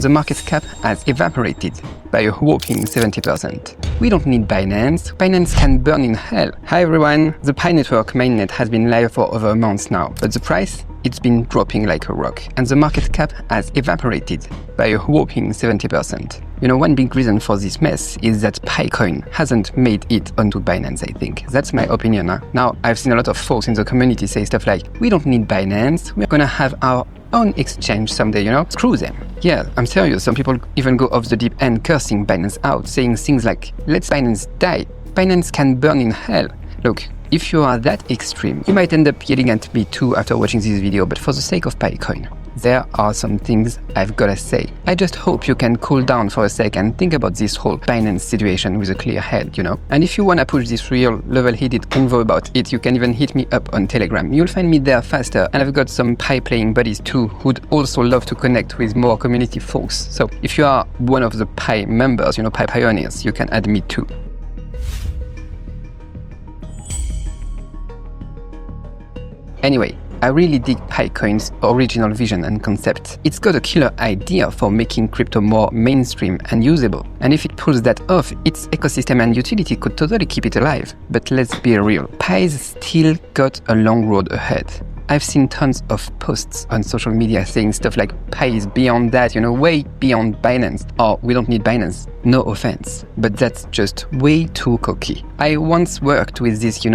The market cap has evaporated by a whopping 70%. We don't need Binance. Binance can burn in hell. Hi everyone, the Pi Network mainnet has been live for over a month now, but the price, it's been dropping like a rock, and the market cap has evaporated by a whopping 70%. You know, one big reason for this mess is that Picoin hasn't made it onto Binance, I think. That's my opinion. Now, I've seen a lot of folks in the community say stuff like, we don't need Binance, we're gonna have our own exchange someday, you know? Screw them. Yeah, I'm serious. Some people even go off the deep end cursing Binance out, saying things like, let's Binance die. Binance can burn in hell. Look, if you are that extreme, you might end up yelling at me too after watching this video, but for the sake of Picoin, there are some things I've gotta say. I just hope you can cool down for a sec and think about this whole Binance situation with a clear head, you know? And if you wanna push this real level-headed convo about it, you can even hit me up on Telegram. You'll find me there faster, and I've got some Pi playing buddies too who'd also love to connect with more community folks. So if you are one of the Pi members, you know, Pi pioneers, you can add me too. Anyway, I really dig Picoin's original vision and concept. It's got a killer idea for making crypto more mainstream and usable. And if it pulls that off, its ecosystem and utility could totally keep it alive. But let's be real, Pi's still got a long road ahead. I've seen tons of posts on social media saying stuff like Pi is beyond that, you know, way beyond Binance, or we don't need Binance. No offense, but that's just way too cocky. I once worked with this,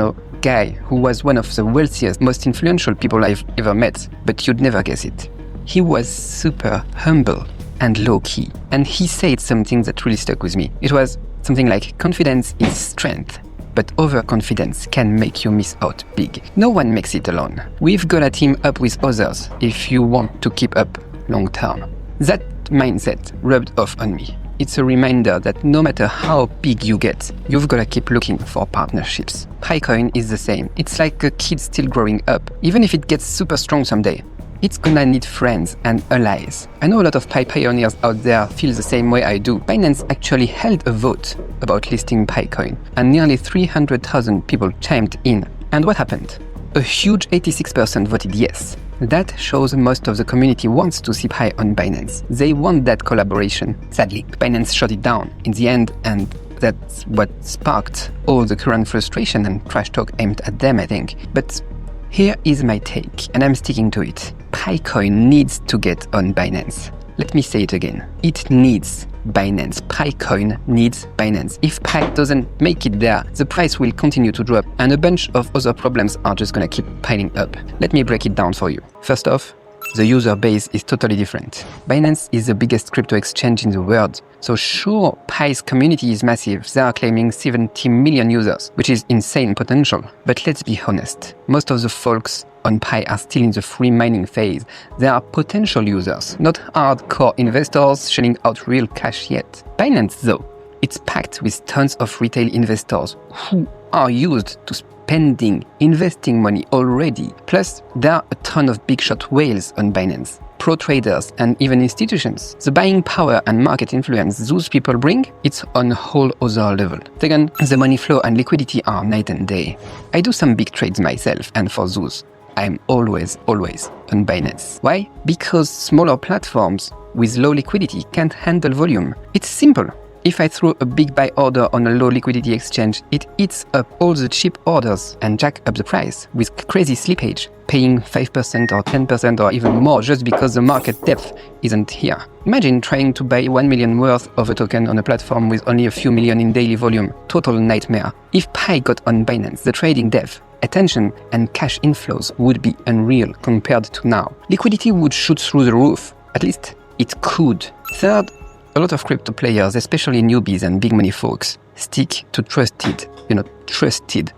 guy who was one of the wealthiest, most influential people I've ever met, but you'd never guess it. He was super humble and low-key, and he said something that really stuck with me. It was something like, confidence is strength, but overconfidence can make you miss out big. No one makes it alone. We've got to team up with others if you want to keep up long term. That mindset rubbed off on me. It's a reminder that no matter how big you get, you've got to keep looking for partnerships. Picoin is the same. It's like a kid still growing up. Even if it gets super strong someday, it's gonna need friends and allies. I know a lot of Pi pioneers out there feel the same way I do. Binance actually held a vote about listing Picoin, and nearly 300,000 people chimed in. And what happened? A huge 86% voted yes. That shows most of the community wants to see Pi on Binance. They want that collaboration. Sadly, Binance shut it down in the end, and that's what sparked all the current frustration and trash talk aimed at them, I think. But here is my take, and I'm sticking to it. Picoin needs to get on Binance. Let me say it again. It needs Binance. Picoin needs Binance. If Pi doesn't make it there, the price will continue to drop, and a bunch of other problems are just gonna keep piling up. Let me break it down for you. First off, the user base is totally different. Binance is the biggest crypto exchange in the world. So sure, Pi's community is massive. They are claiming 70 million users, which is insane potential. But let's be honest, most of the folks on Pi are still in the free mining phase. They are potential users, not hardcore investors shelling out real cash yet. Binance, though, it's packed with tons of retail investors who are used to spending, investing money already. Plus, there are a ton of big shot whales on Binance, pro traders and even institutions. The buying power and market influence those people bring, it's on a whole other level. Second, the money flow and liquidity are night and day. I do some big trades myself, and for those, I'm always on Binance. Why? Because smaller platforms with low liquidity can't handle volume. It's simple. If I throw a big buy order on a low liquidity exchange, it eats up all the cheap orders and jack up the price with crazy slippage, paying 5% or 10% or even more just because the market depth isn't here. Imagine trying to buy 1 million worth of a token on a platform with only a few million in daily volume. Total nightmare. If Pi got on Binance, the trading depth, attention and cash inflows would be unreal compared to now. Liquidity would shoot through the roof. At least it could. Third, a lot of crypto players, especially newbies and big money folks, stick to trusted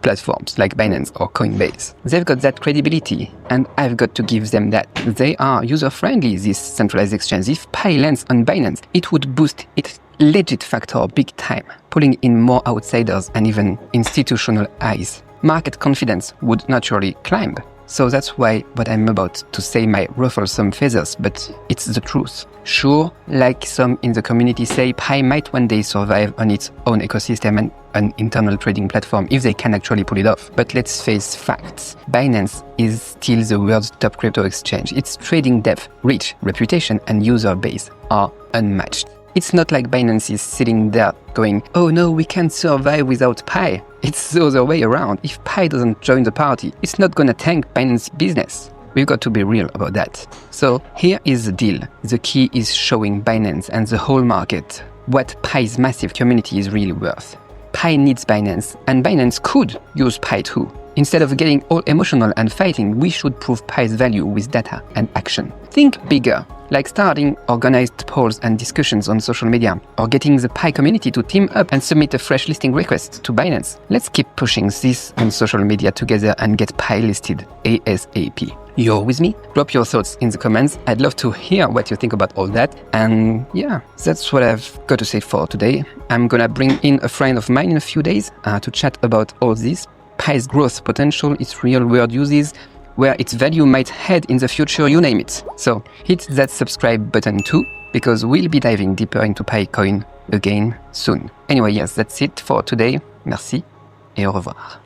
platforms like Binance or Coinbase. They've got that credibility, and I've got to give them that. They are user-friendly, this centralized exchange. If Pi lands on Binance, it would boost its legit factor big time, pulling in more outsiders and even institutional eyes. Market confidence would naturally climb. So that's why what I'm about to say might ruffle some feathers, but it's the truth. Sure, like some in the community say, Pi might one day survive on its own ecosystem and an internal trading platform if they can actually pull it off. But let's face facts. Binance is still the world's top crypto exchange. Its trading depth, reach, reputation, and user base are unmatched. It's not like Binance is sitting there going, oh no, we can't survive without Pi. It's the other way around. If Pi doesn't join the party, it's not gonna tank Binance's business. We've got to be real about that. So here is the deal. The key is showing Binance and the whole market what Pi's massive community is really worth. Pi needs Binance, and Binance could use Pi too. Instead of getting all emotional and fighting, we should prove Pi's value with data and action. Think bigger, like starting organized polls and discussions on social media, or getting the Pi community to team up and submit a fresh listing request to Binance. Let's keep pushing this on social media together and get Pi listed ASAP. You're with me? Drop your thoughts in the comments. I'd love to hear what you think about all that. And yeah, that's what I've got to say for today. I'm gonna bring in a friend of mine in a few days to chat about all this. Pi's growth potential, its real-world uses, where its value might head in the future, you name it. So hit that subscribe button too, because we'll be diving deeper into Pi Coin again soon. Anyway, yes, that's it for today. Merci et au revoir.